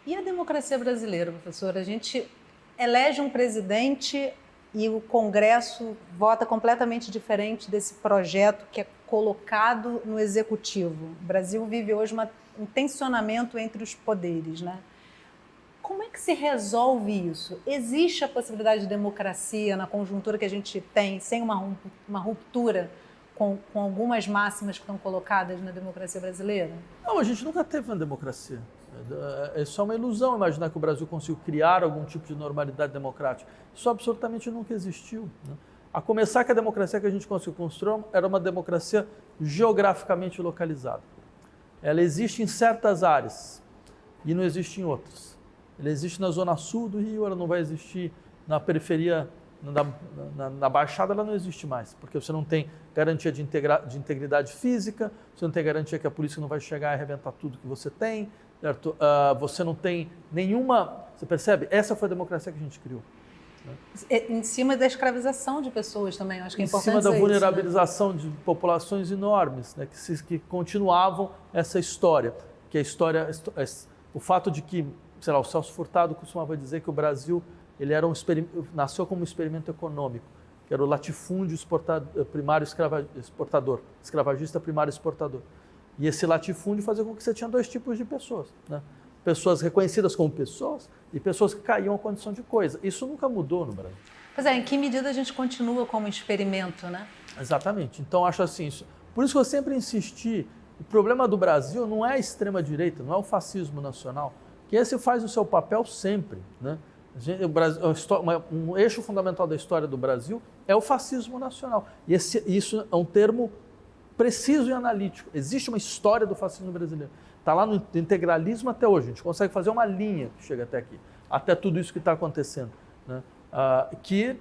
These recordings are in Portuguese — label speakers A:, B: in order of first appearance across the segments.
A: E a democracia brasileira, professor? A gente elege um presidente e o Congresso vota completamente diferente desse projeto que é colocado no Executivo. O Brasil vive hoje um tensionamento entre os poderes, né? Como é que se resolve isso? Existe a possibilidade de democracia na conjuntura que a gente tem, sem uma ruptura com algumas máximas que estão colocadas na democracia brasileira?
B: Não, a gente nunca teve uma democracia. É só uma ilusão imaginar que o Brasil conseguiu criar algum tipo de normalidade democrática. Isso absolutamente nunca existiu, né? A começar que a democracia que a gente conseguiu construir era uma democracia geograficamente localizada. Ela existe em certas áreas e não existe em outras. Ela existe na zona sul do Rio, ela não vai existir na periferia, na Baixada ela não existe mais, porque você não tem garantia de integridade física, você não tem garantia que a polícia não vai chegar e arrebentar tudo que você tem, certo? Você não tem nenhuma... Você percebe? Essa foi a democracia que a gente criou.
A: Em cima da escravização de pessoas também, eu acho que é importante
B: em cima da vulnerabilização
A: isso, né?
B: de populações enormes, né? Que continuavam essa história, que a história... O fato de que, sei lá, o Celso Furtado costumava dizer que o Brasil ele era nasceu como um experimento econômico, que era o latifúndio primário exportador, escravagista primário exportador. E esse latifúndio fazia com que você tinha dois tipos de pessoas, né? Pessoas reconhecidas como pessoas e pessoas que caíam à condição de coisa. Isso nunca mudou no Brasil.
A: Pois é, em que medida a gente continua como experimento, né?
B: Exatamente. Então, acho assim, por isso que eu sempre insisti, o problema do Brasil não é a extrema-direita, não é o fascismo nacional, que esse faz o seu papel sempre, né? Um eixo fundamental da história do Brasil é o fascismo nacional. E isso é um termo preciso e analítico. Existe uma história do fascismo brasileiro. Está lá no integralismo até hoje. A gente consegue fazer uma linha que chega até aqui, até tudo isso que está acontecendo, né? Que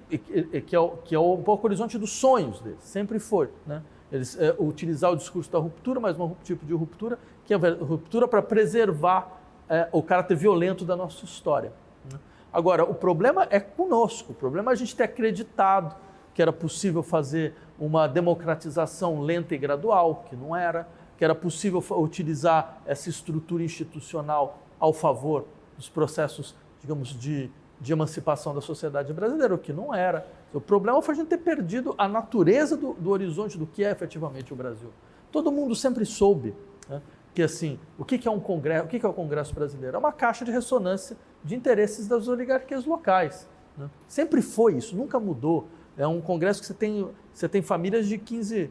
B: é um pouco o horizonte dos sonhos deles, sempre foi, né? Eles utilizar o discurso da ruptura, mas um tipo de ruptura que é a ruptura para preservar o caráter violento da nossa história, né? Agora, o problema é conosco, o problema é a gente ter acreditado que era possível fazer uma democratização lenta e gradual, que não era, que era possível utilizar essa estrutura institucional ao favor dos processos, digamos, de emancipação da sociedade brasileira, o que não era. O problema foi a gente ter perdido a natureza do horizonte do que é efetivamente o Brasil. Todo mundo sempre soube, né, que assim, o que é um congresso, o que é o Congresso brasileiro? É uma caixa de ressonância de interesses das oligarquias locais, né? Sempre foi isso, nunca mudou. É um congresso que você tem famílias de 15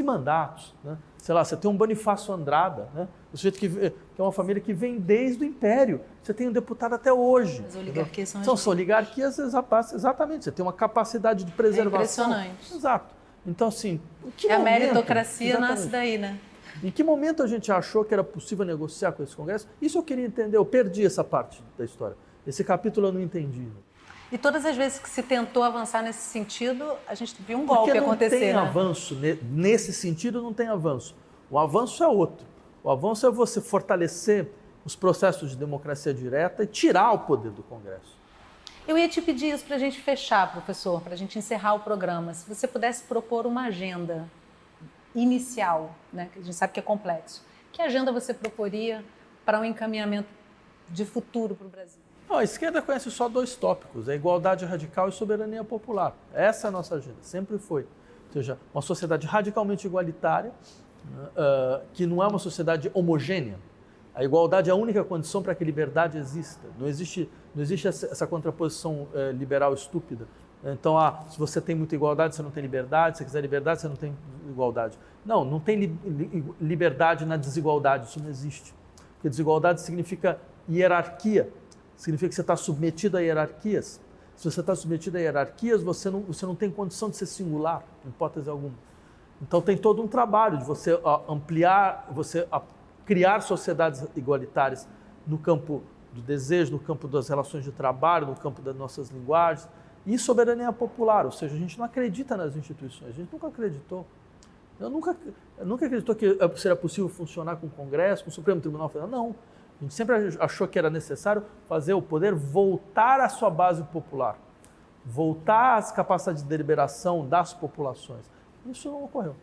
B: mandatos, né? Sei lá, você tem um Bonifácio Andrada, né? O sujeito que é uma família que vem desde o Império. Você tem um deputado até hoje.
A: As oligarquias
B: são oligarquias, exatamente. Você tem uma capacidade de preservação.
A: É impressionante.
B: Exato. Então, assim...
A: A meritocracia nasce daí, né?
B: Em que momento a gente achou que era possível negociar com esse Congresso? Isso eu queria entender, eu perdi essa parte da história. Esse capítulo eu não entendi.
A: E todas as vezes que se tentou avançar nesse sentido, a gente viu um golpe acontecer.
B: Porque não tem
A: né?
B: avanço, nesse sentido não tem avanço. O avanço é outro. O avanço é você fortalecer os processos de democracia direta e tirar o poder do Congresso.
A: Eu ia te pedir isso para a gente fechar, professor, para a gente encerrar o programa. Se você pudesse propor uma agenda inicial, né, que a gente sabe que é complexo, que agenda você proporia para um encaminhamento de futuro para o Brasil?
B: Não, a esquerda conhece só dois tópicos, a igualdade radical e soberania popular. Essa é a nossa agenda, sempre foi. Ou seja, uma sociedade radicalmente igualitária, que não é uma sociedade homogênea. A igualdade é a única condição para que a liberdade exista. Não existe essa contraposição liberal estúpida. Então, se você tem muita igualdade, você não tem liberdade. Se você quiser liberdade, você não tem igualdade. Não tem liberdade na desigualdade. Isso não existe. Porque desigualdade significa hierarquia. Significa que você está submetido a hierarquias. Se você está submetido a hierarquias, você não tem condição de ser singular, em hipótese alguma. Então, tem todo um trabalho de você ampliar, criar sociedades igualitárias no campo do desejo, no campo das relações de trabalho, no campo das nossas linguagens. E soberania popular, ou seja, a gente não acredita nas instituições, a gente nunca acreditou. Eu nunca acreditou que seria possível funcionar com o Congresso, com o Supremo Tribunal Federal. Não. A gente sempre achou que era necessário fazer o poder voltar à sua base popular, voltar às capacidades de deliberação das populações. Isso não ocorreu.